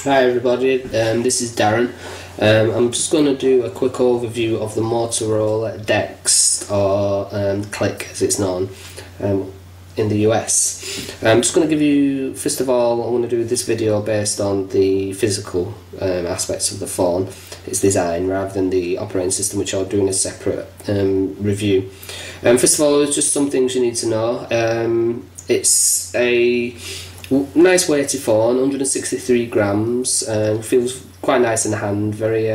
Hi everybody, this is Darren. I'm just going to do a quick overview of the Motorola Dext, or Cliq as it's known, in the US. I'm just going to give you, first of all, I'm going to do this video based on the physical aspects of the phone, its design, rather than the operating system, which I'll do in a separate review. First of all, there's just some things you need to know. It's a nice weighty phone, 163 grams, feels quite nice in the hand, very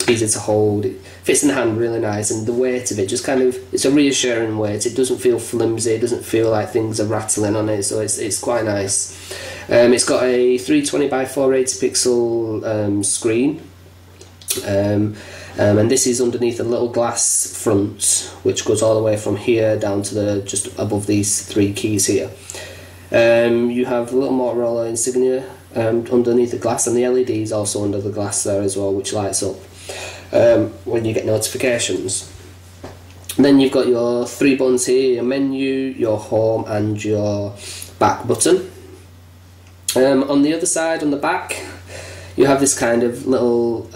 easy to hold, it fits in the hand really nice, and the weight of it just kind of, it's a reassuring weight, it doesn't feel flimsy, it doesn't feel like things are rattling on it, so it's quite nice. It's got a 320 by 480 pixel screen, and this is underneath a little glass front which goes all the way from here down to the just above these three keys here. You have a little Motorola insignia underneath the glass, and the LED is also under the glass there as well, which lights up when you get notifications. And then you've got your three buttons here, your menu, your home and your back button. On the other side, on the back, you have this kind of little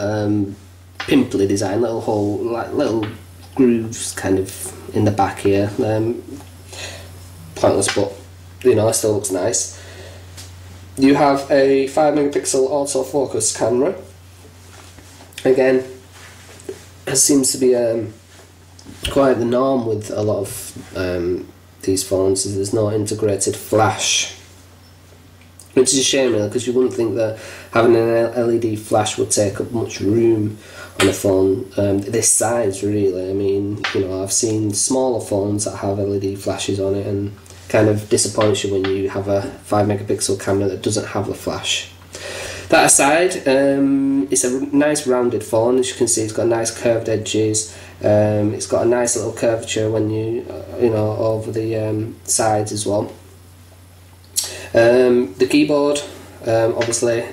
pimply design, little hole, like little grooves kind of in the back here. Pointless, but you know, it still looks nice. You have a 5 megapixel autofocus camera. Again, it seems to be quite the norm with a lot of these phones, is there's no integrated flash, which is a shame really, because you wouldn't think that having an LED flash would take up much room on a phone this size really. I mean, you know, I've seen smaller phones that have LED flashes on it, and kind of disappoints you when you have a 5 megapixel camera that doesn't have the flash. That aside, it's a nice rounded phone. As you can see, it's got nice curved edges. It's got a nice little curvature when you know, over the sides as well. The keyboard obviously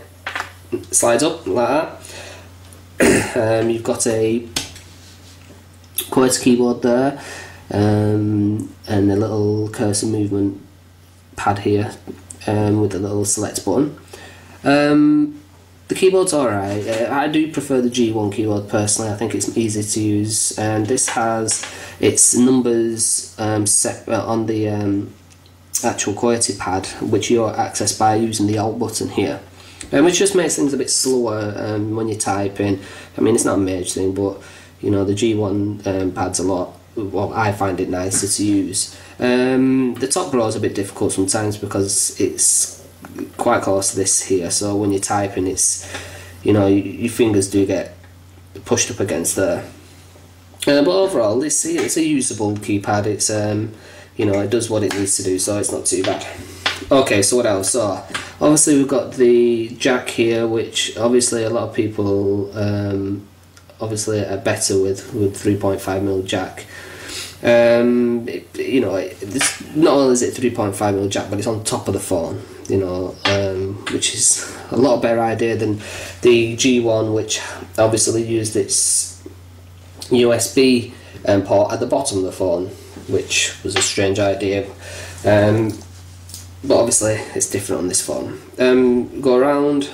slides up like that. You've got a QWERTY keyboard there. And a little cursor movement pad here with a little select button. The keyboard's alright. I do prefer the G1 keyboard personally. I think it's easy to use, and this has its numbers set on the actual QWERTY pad, which you access by using the Alt button here, which just makes things a bit slower when you're typing. I mean, it's not a major thing, but you know, the G1 pad's a lot, well, I find it nicer to use. The top row is a bit difficult sometimes because it's quite close to this here, so when you're typing, it's, you know, your fingers do get pushed up against there. But overall, it's a usable keypad. It's you know, it does what it needs to do, so it's not too bad. Okay, so what else? So obviously we've got the jack here, which obviously a lot of people obviously are better with 3.5mm jack. You know, not only is it 3.5mm jack, but it's on top of the phone, you know, which is a lot better idea than the G1, which obviously used its USB port at the bottom of the phone, which was a strange idea. But obviously it's different on this phone. Go around,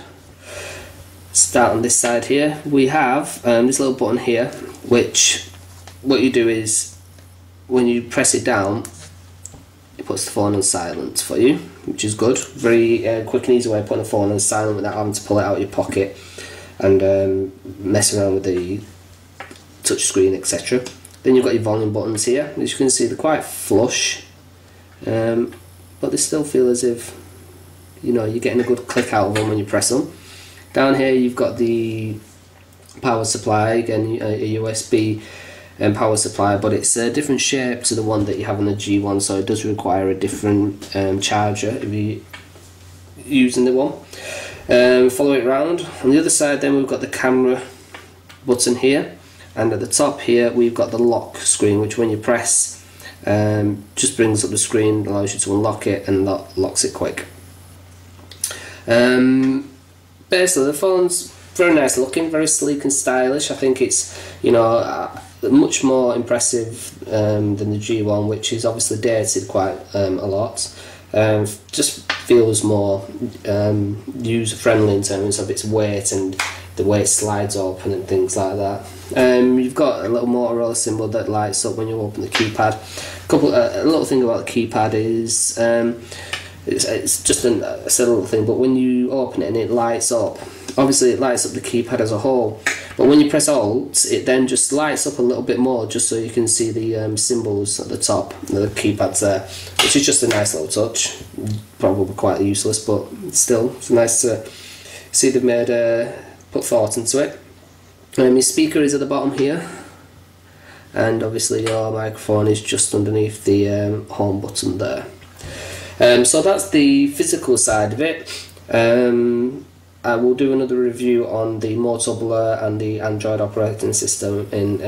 start on this side here. We have this little button here, which what you do is when you press it down, it puts the phone on silent for you, which is good. Very quick and easy way of putting a phone on silent without having to pull it out of your pocket and mess around with the touch screen, etc. Then you've got your volume buttons here. As you can see, they're quite flush, but they still feel as if, you know, you're getting a good click out of them when you press them. Down here you've got the power supply, again a USB power supply, but it's a different shape to the one that you have on the G1, so it does require a different charger if you're using the one. Follow it around. On the other side then we've got the camera button here, and at the top here we've got the lock screen, which when you press just brings up the screen, allows you to unlock it, and locks it quick. Basically the phone's very nice looking, very sleek and stylish. I think it's, you know, much more impressive than the G1, which is obviously dated quite a lot. Just feels more user friendly in terms of its weight and the way it slides open and things like that. You've got a little Motorola symbol that lights up when you open the keypad. A little thing about the keypad is it's just a silly little thing, but when you open it and it lights up, obviously it lights up the keypad as a whole, but when you press Alt, it then just lights up a little bit more, just so you can see the symbols at the top, the keypad's there, which is just a nice little touch. Probably quite useless, but still, it's nice to see they've made put thought into it. Your speaker is at the bottom here, and obviously your microphone is just underneath the home button there. So that's the physical side of it. I will do another review on the Motorola and the Android operating system in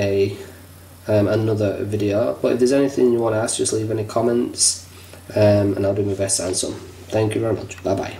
another video, but if there's anything you want to ask, just leave any comments, and I'll do my best to answer them. Thank you very much. Bye bye.